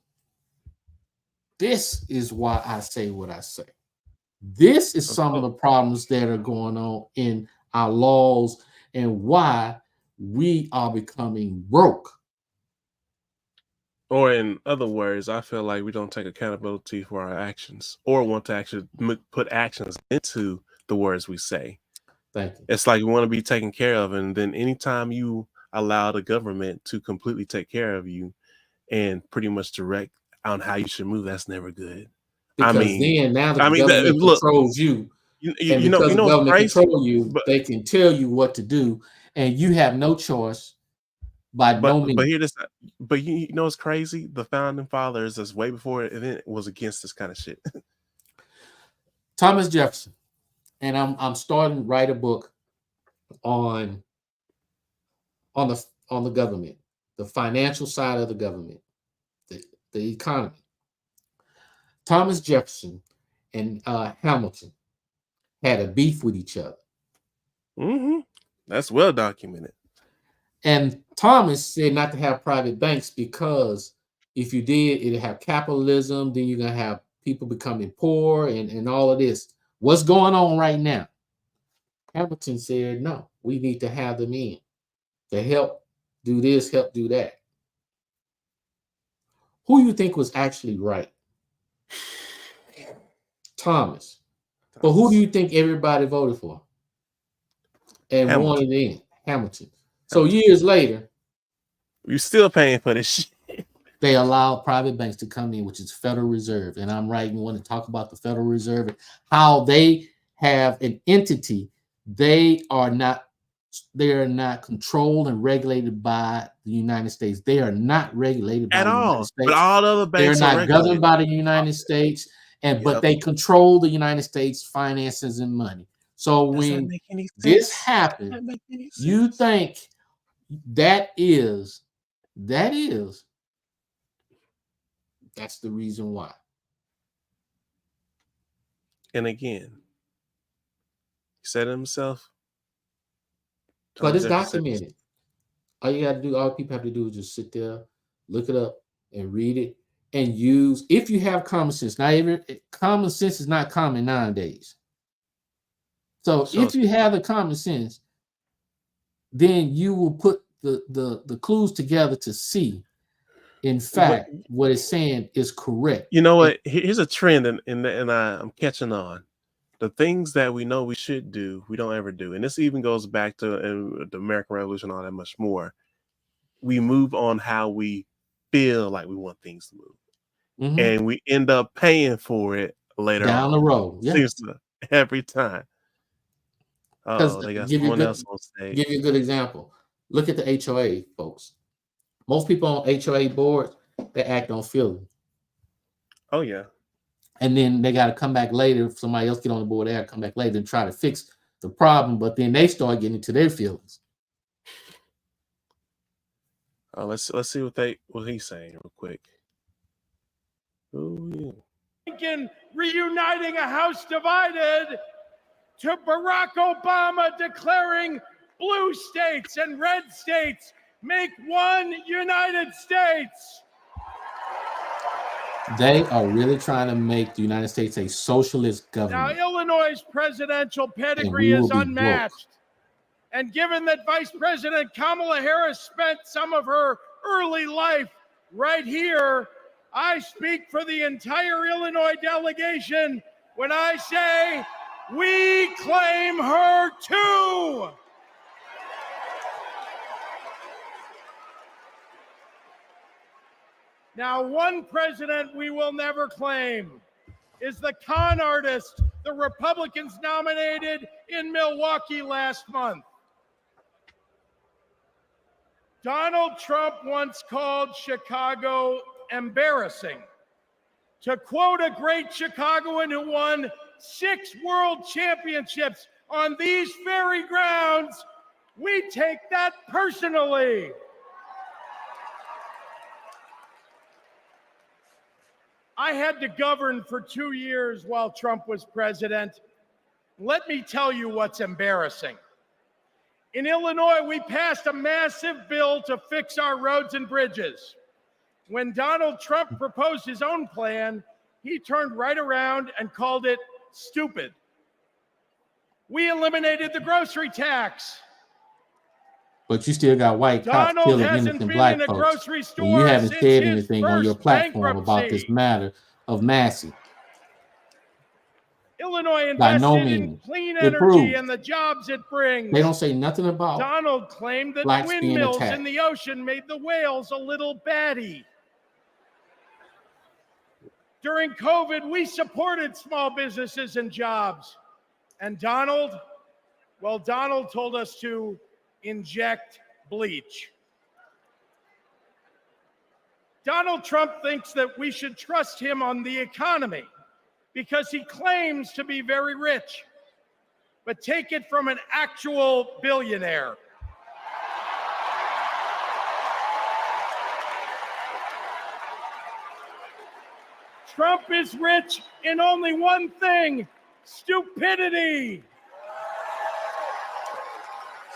This is why I say what I say. This is some of the problems that are going on in our laws and why we are becoming broke. Or in other words, I feel like we don't take accountability for our actions or want to actually put actions into the words we say. Thank you. It's like we want to be taken care of. And then anytime you allow the government to completely take care of you and pretty much direct on how you should move, that's never good. Because then now the government controls you. And because the government controls you, they can tell you what to do, and you have no choice by no means. But you know what's crazy? The founding fathers, that's way before it was against this kind of shit. Thomas Jefferson, and I'm starting to write a book on the government, the financial side of the government, the economy. Thomas Jefferson and Hamilton had a beef with each other. Mm-hmm. That's well documented. And Thomas said not to have private banks because if you did, it'd have capitalism. Then you're going to have people becoming poor and all of this. What's going on right now? Hamilton said, no, we need to have them in to help do this, help do that. Who you think was actually right? Thomas. But who do you think everybody voted for? And wanted in? Hamilton. So years later, you're still paying for this shit. They allowed private banks to come in, which is Federal Reserve. And I'm writing one to talk about the Federal Reserve and how they have an entity. They are not controlled and regulated by the United States. They are not regulated by the United States. But all the other banks they're not governed by the United States, but they control the United States finances and money. So when this happens, you think that's the reason why. And again, he said it himself. But it's documented. All you got to do, all people have to do is just sit there, look it up, and read it, and use. If you have common sense, common sense is not common nowadays. So if you have the common sense, then you will put the clues together to see, in fact, what it's saying is correct. You know what? Here's a trend, and I'm catching on. The things that we know we should do, we don't ever do. And this even goes back to the American Revolution, all that much more. We move on how we feel like we want things to move. Mm-hmm. And we end up paying for it later down the road. Yeah. Seems to, every time. Oh, they got someone else on stage. Give you a good example. Look at the HOA, folks. Most people on HOA boards, they act on feeling. Oh, yeah. And then they got to come back later. If somebody else get on the board, they got to come back later and try to fix the problem. But then they start getting into their feelings. Let's see what he's saying real quick. Oh, yeah. Lincoln reuniting a house divided to Barack Obama declaring blue states and red states make one United States. They are really trying to make the United States a socialist government. Now, Illinois' presidential pedigree is unmatched. And given that Vice President Kamala Harris spent some of her early life right here, I speak for the entire Illinois delegation when I say we claim her too. Now, one president we will never claim is the con artist the Republicans nominated in Milwaukee last month. Donald Trump once called Chicago embarrassing. To quote a great Chicagoan who won 6 world championships on these very grounds, we take that personally. I had to govern for 2 years while Trump was president. Let me tell you what's embarrassing. In Illinois, we passed a massive bill to fix our roads and bridges. When Donald Trump proposed his own plan, he turned right around and called it stupid. We eliminated the grocery tax. But you still got white cops Donald killing hasn't innocent been black in a folks. grocery And store you haven't since said his anything on your first platform about bankruptcy. this matter of Massey. Illinois By no invested in means. clean It energy proves. and the jobs it brings. They don't say nothing about Donald claimed that blacks being windmills attacked. in the ocean made the whales a little batty. During COVID, we supported small businesses and jobs. And Donald told us to inject bleach. Donald Trump thinks that we should trust him on the economy because he claims to be very rich. But take it from an actual billionaire. Trump is rich in only one thing: stupidity.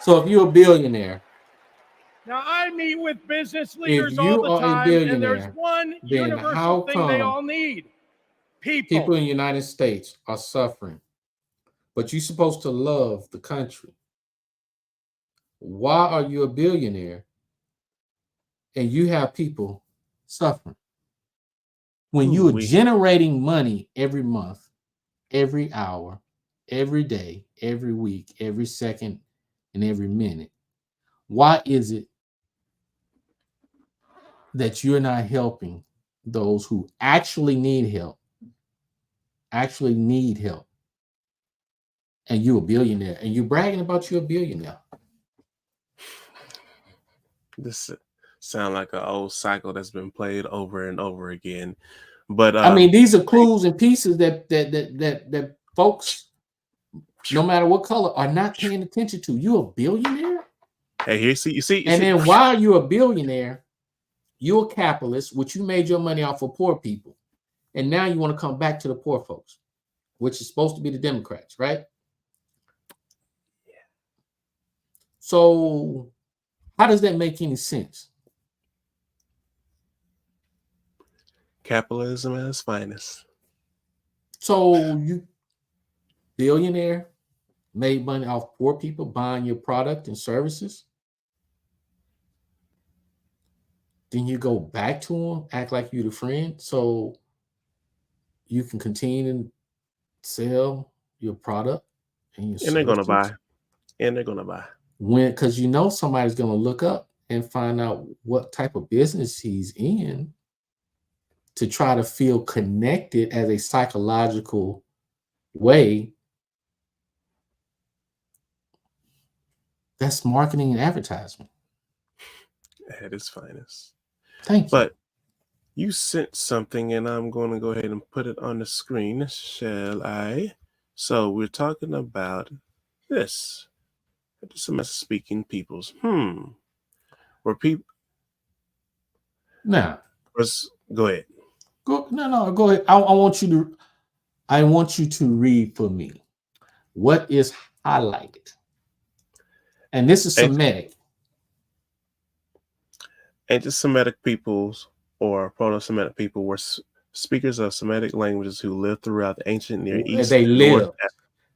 So if you're a billionaire, Now, I meet with business if leaders you all the are a time, and there's billionaire, one then universal how thing they come all need: people in the United States are suffering, but you're supposed to love the country? Why are you a billionaire and you have people suffering? When you are generating money every month, every hour, every day, every week, every second, and every minute, why is it that you're not helping those who actually need help? And you're a billionaire, and you're bragging about you're a billionaire. This sound like an old cycle that's been played over and over again. But I mean, these are clues and pieces that folks, no matter what color, are not paying attention to. You're a billionaire. Hey, you see. And then while you're a billionaire, you're a capitalist, which you made your money off of poor people, and now you want to come back to the poor folks, which is supposed to be the Democrats, right? Yeah. So, how does that make any sense? Capitalism at its finest. So you, billionaire, made money off poor people buying your product and services. Then you go back to them, act like you're the friend, so you can continue to sell your product and your And they're gonna services. buy. And they're gonna buy. Because you know somebody's gonna look up and find out what type of business he's in to try to feel connected as a psychological way. That's marketing and advertisement at its finest. Thank you. But you sent something, and I'm going to go ahead and put it on the screen, shall I? So we're talking about this. Some speaking peoples. Where people. Now, go ahead. Go ahead. I want you to read for me what is highlighted. And this is Semitic. Ancient Semitic peoples or Proto-Semitic people were speakers of Semitic languages who lived throughout the ancient Near East. They lived.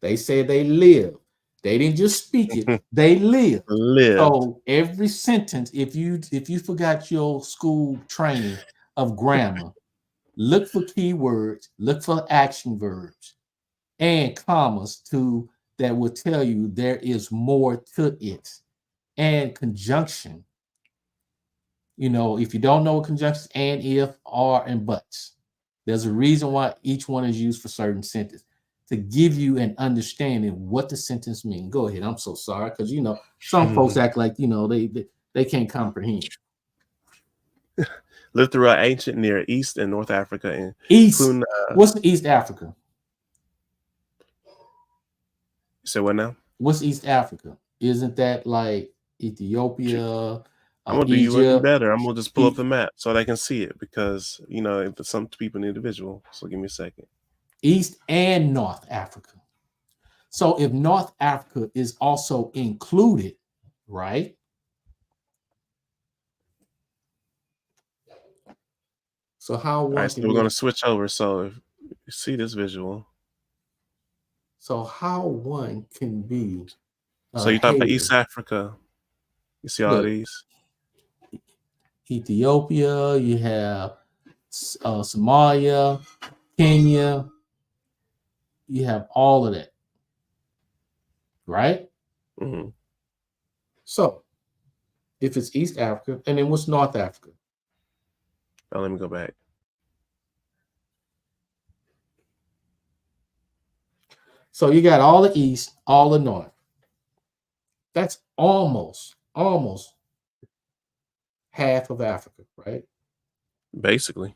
They said they lived. They didn't just speak it. They lived. So every sentence, if you forgot your school training of grammar, look for keywords, look for action verbs, and commas that will tell you there is more to it. And conjunction. You know, if you don't know what conjunctions, and, if, are, and buts, there's a reason why each one is used for certain sentences to give you an understanding what the sentence means. Go ahead. I'm so sorry because you know some folks act like they can't comprehend. Lived throughout ancient Near East and North Africa and East. What's East Africa? You said what now? What's East Africa? Isn't that like Ethiopia? I'm gonna do you one better. I'm gonna just pull up the map so they can see it because you know if some people individual. So give me a second. East and North Africa. So if North Africa is also included, right? So how one so we're gonna switch over. So if you see this visual. So how one can be so you talk about East Africa. You see all these? Ethiopia, you have Somalia, Kenya, you have all of that, right? Mm-hmm. So if it's East Africa, and then what's North Africa? Oh, let me go back. So you got all the East, all the North. That's almost half of Africa, right? Basically.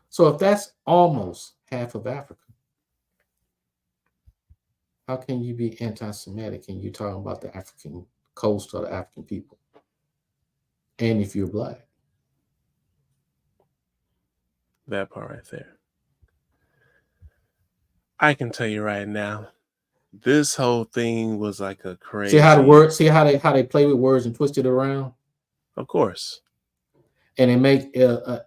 So if that's almost half of Africa, how can you be anti-Semitic and you're talking about the African coast or the African people? And if you're Black. That part right there. I can tell you right now, this whole thing was like a crazy. See how they play with words and twist it around? Of course. And they make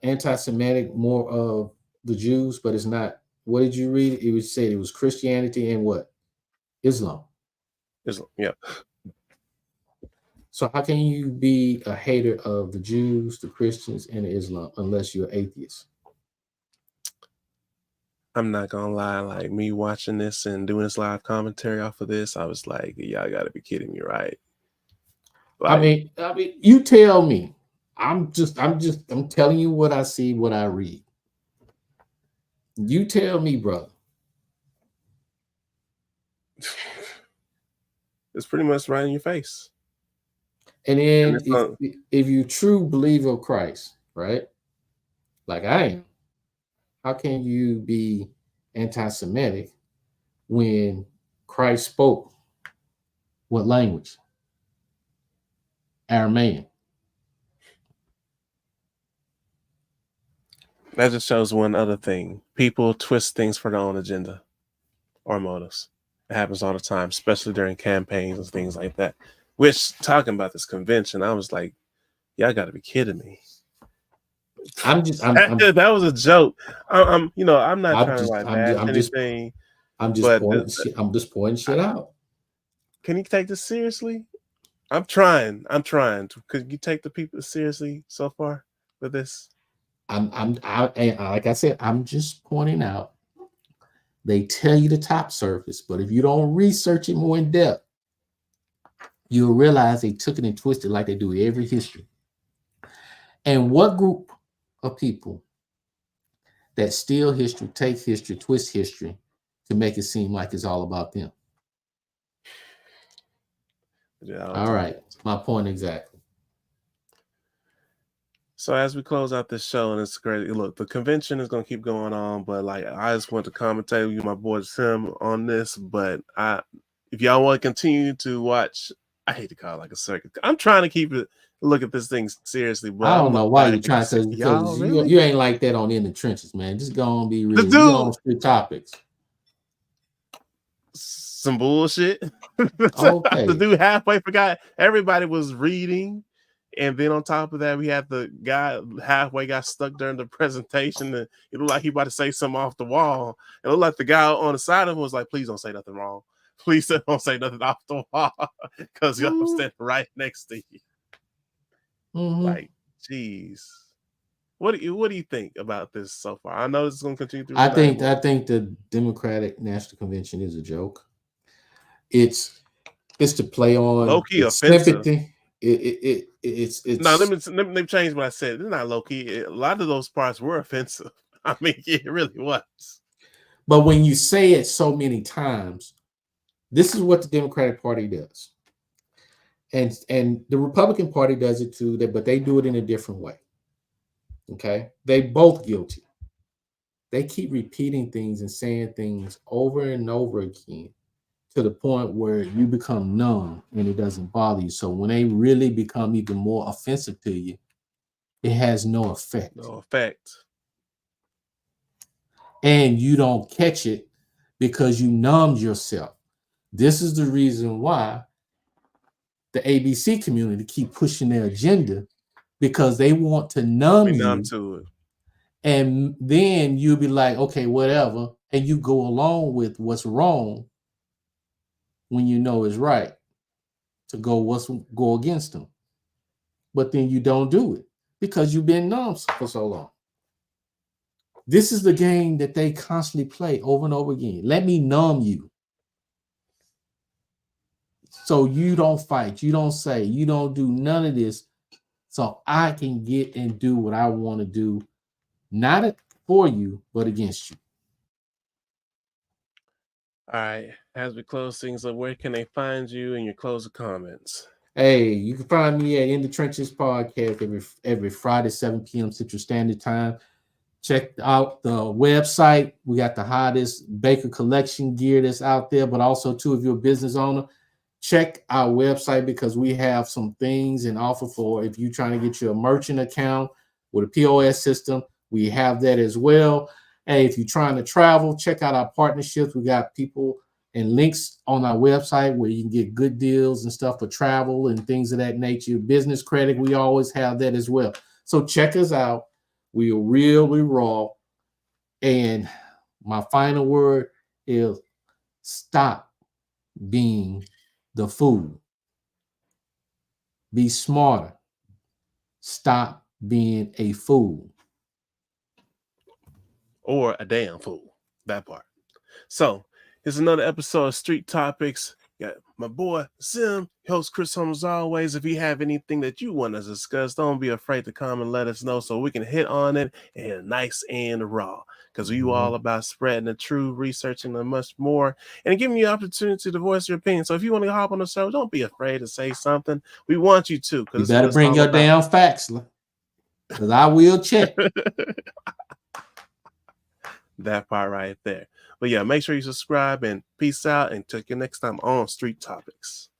anti-Semitic more of the Jews, but it's not. What did you read? It was said it was Christianity and what? Islam. Islam, yeah. So how can you be a hater of the Jews, the Christians, and the Islam unless you're atheist? I'm not gonna lie, like me watching this and doing this live commentary off of this, I was like, y'all gotta be kidding me, right? Like, I mean, you tell me. I'm telling you what I see, what I read. You tell me, brother. It's pretty much right in your face. And then if you true believer of Christ, right? Like I am, how can you be anti-Semitic when Christ spoke what language? Aramaic. That just shows one other thing. People twist things for their own agenda or motives. It happens all the time, especially during campaigns and things like that. Which, talking about this convention, I was like, y'all got to be kidding me. That was a joke. I'm not trying to bash anything. I'm just pointing shit out. Can you take this seriously? I'm trying. Could you take the people seriously so far with this? Like I said, I'm just pointing out. They tell you the top surface, but if you don't research it more in depth, you'll realize they took it and twisted like they do every history. And what group of people that steal history, take history, twist history to make it seem like it's all about them? Yeah, all right. My point exactly. So as we close out this show, and it's great. Look, the convention is going to keep going on, but like I just want to commentate with my boy Tim on this. But if y'all want to continue to watch, I hate to call it like a circus. I'm trying to look at this thing seriously. But I don't know why you're trying to. Because you ain't like that on In the Trenches, man. Just go and be real. You on street topics. Some bullshit. Okay. The dude halfway forgot everybody was reading. And then on top of that, we had the guy halfway got stuck during the presentation. And it looked like he about to say something off the wall. It looked like the guy on the side of him was like, please don't say nothing wrong. Please don't say nothing off the wall. Because I'm standing right next to you. Mm-hmm. Like, geez. What do you think about this so far? I know this is going to continue to. I think the Democratic National Convention is a joke. It's to play on low-key offensive. Sympathy. It's no. Let me change what I said. It's not low-key. A lot of those parts were offensive. I mean, it really was. But when you say it so many times, this is what the Democratic Party does, and the Republican Party does it too. But they do it in a different way. Okay, they both guilty. They keep repeating things and saying things over and over again to the point where you become numb and it doesn't bother you. So when they really become even more offensive to you, it has no effect. No effect. And you don't catch it because you numbed yourself. This is the reason why the ABC community keep pushing their agenda, because they want to numb you. To it. And then you'll be like, okay, whatever. And you go along with what's wrong when you know it's right to go against them. But then you don't do it because you've been numb for so long. This is the game that they constantly play over and over again. Let me numb you. So you don't fight, you don't say, you don't do none of this, so I can get and do what I want to do, not for you, but against you. All right. As we close things up, where can they find you in your closing comments? Hey, you can find me at In the Trenches podcast every Friday, 7 p.m. Central Standard Time. Check out the website. We got the hottest Baker collection gear that's out there, but also too, if you're a business owner, check our website because we have some things in offer for if you're trying to get your merchant account with a POS system. We have that as well. Hey, if you're trying to travel, check out our partnerships. We got people and links on our website where you can get good deals and stuff for travel and things of that nature. Business credit, we always have that as well. So check us out. We are really raw. And my final word is stop being the fool. Be smarter. Stop being a fool. Or a damn fool. That part. So, here's another episode of Street Topics. Got my boy Sim, host Chris Holmes. As always, if you have anything that you want to discuss, don't be afraid to come and let us know so we can hit on it and nice and raw. Because we all about spreading the truth, researching and much more, and giving you the opportunity to voice your opinion. So if you want to hop on the show, don't be afraid to say something. We want you to. You better bring your damn facts, because I will check. That part right there. But yeah, make sure you subscribe and peace out and take you next time on Street Topics.